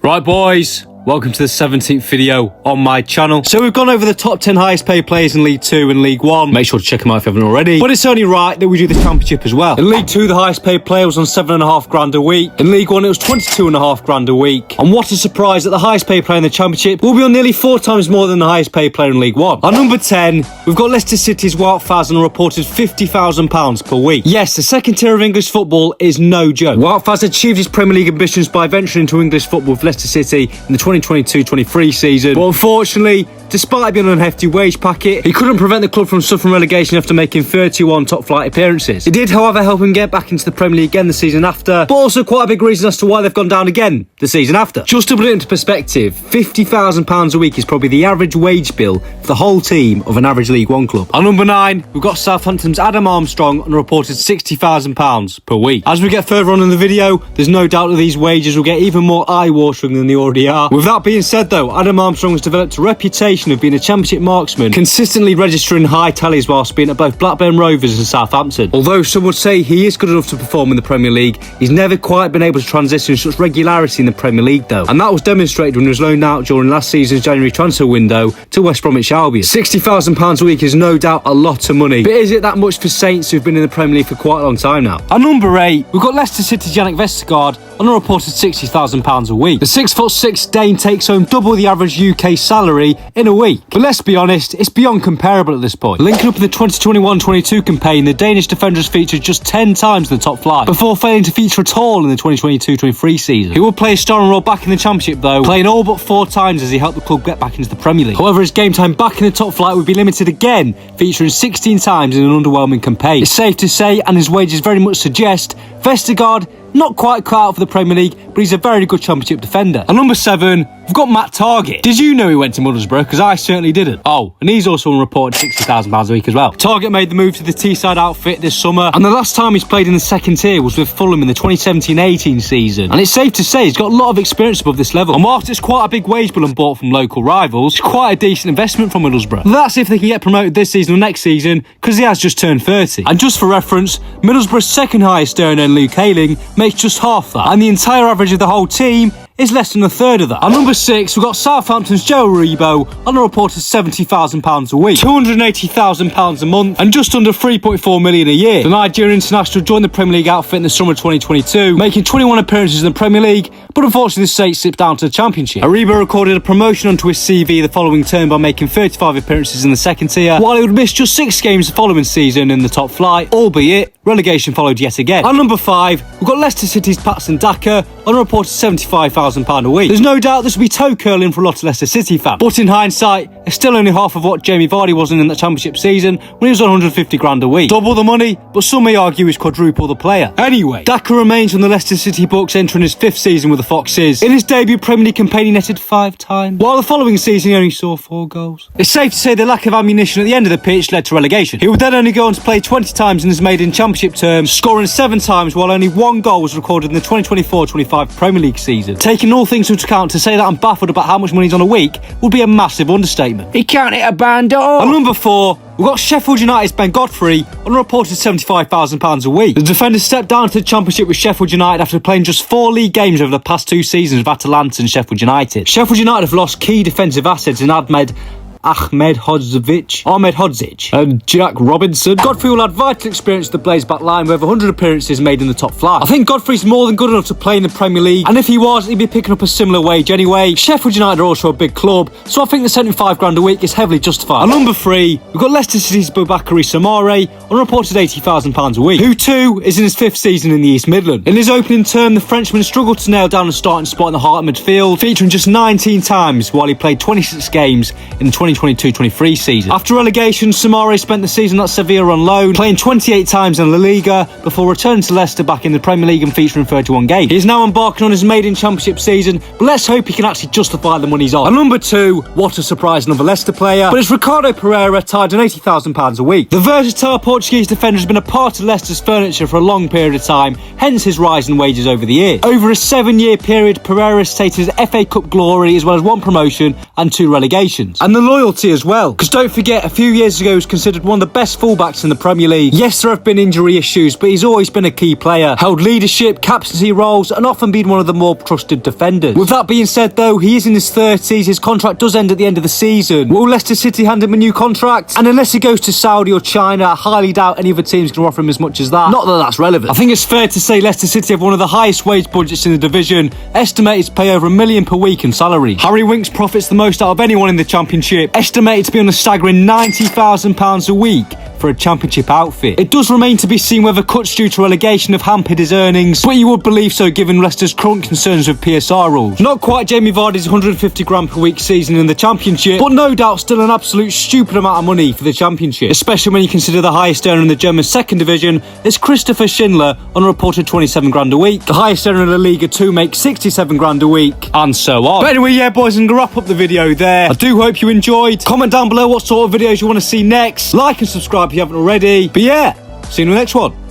Right boys, welcome to the 17th video on my channel. So we've gone over the top 10 highest paid players in League 2 and League 1. Make sure to check them out if you haven't already. But it's only right that we do the Championship as well. In League 2, the highest paid player was on $7.5 grand a week. In League 1, it was $22.5 grand a week. And what a surprise that the highest paid player in the Championship will be on nearly 4 times more than the highest paid player in League 1. On number 10, we've got Leicester City's Wout Faes on a reported £50,000 per week. Yes, the second tier of English football is no joke. Wout Faes achieved his Premier League ambitions by venturing into English football with Leicester City in the 2022-23 season, but unfortunately, despite being on a hefty wage packet, he couldn't prevent the club from suffering relegation after making 31 top-flight appearances. It did, however, help him get back into the Premier League again the season after, but also quite a big reason as to why they've gone down again the season after. Just to put it into perspective, £50,000 a week is probably the average wage bill for the whole team of an average League 1 club. On number 9, we've got Southampton's Adam Armstrong on a reported £60,000 per week. As we get further on in the video, there's no doubt that these wages will get even more eye-watering than they already are. With that being said though, Adam Armstrong has developed a reputation of being a Championship marksman, consistently registering high tallies whilst being at both Blackburn Rovers and Southampton. Although some would say he is good enough to perform in the Premier League, he's never quite been able to transition such regularity in the Premier League though, and that was demonstrated when he was loaned out during last season's January transfer window to West Bromwich Albion. £60,000 a week is no doubt a lot of money, but is it that much for Saints who've been in the Premier League for quite a long time now? At number 8, we've got Leicester City's Jannik Vestergaard on a reported £60,000 a week. The 6'6" Dane takes home double the average UK salary in a week. But let's be honest, it's beyond comparable at this point. Linking up in the 2021-22 campaign, the Danish defender has featured just 10 times in the top flight, before failing to feature at all in the 2022-23 season. He will play a starring role back in the Championship though, playing all but 4 times as he helped the club get back into the Premier League. However, his game time back in the top flight would be limited again, featuring 16 times in an underwhelming campaign. It's safe to say, and his wages very much suggest, Vestergaard not quite cut out for the Premier League, but he's a very good Championship defender. At number 7, we've got Matt Targett. Did you know he went to Middlesbrough? Because I certainly didn't. Oh, and he's also on reported £60,000 a week as well. Targett made the move to the Teesside outfit this summer, and the last time he's played in the second tier was with Fulham in the 2017-18 season. And it's safe to say he's got a lot of experience above this level. And whilst it's quite a big wage bill and bought from local rivals, it's quite a decent investment from Middlesbrough. That's if they can get promoted this season or next season, because he has just turned 30. And just for reference, Middlesbrough's second highest earner, Luke Ayling, makes just half that, and the entire average of the whole team is less than a third of that. At number 6, we've got Southampton's Joe Aribo on a reported £70,000 a week, £280,000 a month, and just under £3.4 million a year. The Nigerian international joined the Premier League outfit in the summer of 2022, making 21 appearances in the Premier League, but unfortunately the Saints slipped down to the Championship. Aribo recorded a promotion onto his CV the following term by making 35 appearances in the second tier, while he would miss just 6 games the following season in the top flight, albeit relegation followed yet again. At number 5, we've got Leicester City's Patson Daka on a reported £75,000 a week. There's no doubt this will be toe curling for a lot of Leicester City fans, but in hindsight, it's still only half of what Jamie Vardy was in that Championship season when he was on 150 grand a week. Double the money, but some may argue he's quadruple the player. Anyway, Daka remains on the Leicester City books, entering his 5th season with the Foxes. In his debut Premier League campaign, he netted 5 times, while the following season he only saw 4 goals. It's safe to say the lack of ammunition at the end of the pitch led to relegation. He would then only go on to play 20 times in his maiden Championship term, scoring 7 times, while only 1 goal was recorded in the 2024-25 Premier League season. Taking all things into account, to say that I'm baffled about how much money he's on a week would be a massive understatement. He can't hit a band at all. At number 4, we've got Sheffield United's Ben Godfrey on a reported £75,000 a week. The defender stepped down to the Championship with Sheffield United after playing just 4 league games over the past 2 seasons with Atalanta and Sheffield United. Sheffield United have lost key defensive assets in Ahmed Hodzic and Jack Robinson. Godfrey will add vital experience to the Blaze back line with over 100 appearances made in the top flight. I think Godfrey's more than good enough to play in the Premier League, and if he was, he'd be picking up a similar wage anyway. Sheffield United are also a big club, so I think the 75 grand a week is heavily justified. At number 3, we've got Leicester City's Boubakary Soumaré on a reported £80,000 a week, who too is in his 5th season in the East Midlands. In his opening term, the Frenchman struggled to nail down a starting spot in the heart of midfield, featuring just 19 times while he played 26 games in the 2022-23 season. After relegation, Soumaré spent the season at Sevilla on loan, playing 28 times in La Liga before returning to Leicester back in the Premier League and featuring 31 games. He is now embarking on his maiden Championship season, but let's hope he can actually justify the money he's on. At number 2, what a surprise, another Leicester player, but it's Ricardo Pereira, tied on £80,000 a week. The versatile Portuguese defender has been a part of Leicester's furniture for a long period of time, hence his rise in wages over the years. Over a 7-year period, Pereira has tasted his FA Cup glory as well as 1 promotion and 2 relegations. And the loyalty as well. Because don't forget, a few years ago he was considered one of the best fullbacks in the Premier League. Yes, there have been injury issues, but he's always been a key player, held leadership, captaincy roles, and often been one of the more trusted defenders. With that being said though, he is in his 30s, his contract does end at the end of the season. Will Leicester City hand him a new contract? And unless he goes to Saudi or China, I highly doubt any other team's going to offer him as much as that. Not that that's relevant. I think it's fair to say Leicester City have one of the highest wage budgets in the division, estimated to pay over £1 million per week in salary. Harry Winks profits the most out of anyone in the Championship, estimated to be on a staggering £90,000 a week for a Championship outfit. It does remain to be seen whether cuts due to relegation have hampered his earnings, but you would believe so given Leicester's current concerns with PSR rules. Not quite Jamie Vardy's £150,000 per week season in the Championship, but no doubt still an absolute stupid amount of money for the Championship, especially when you consider the highest earner in the German second division is Christopher Schindler on a reported £27,000 a week. The highest earner in La Liga 2 makes £67,000 a week, and so on. But anyway, yeah boys, I'm going to wrap up the video there. I do hope you enjoyed. Comment down below what sort of videos you want to see next. Like and subscribe if you haven't already. But yeah, see you in the next one.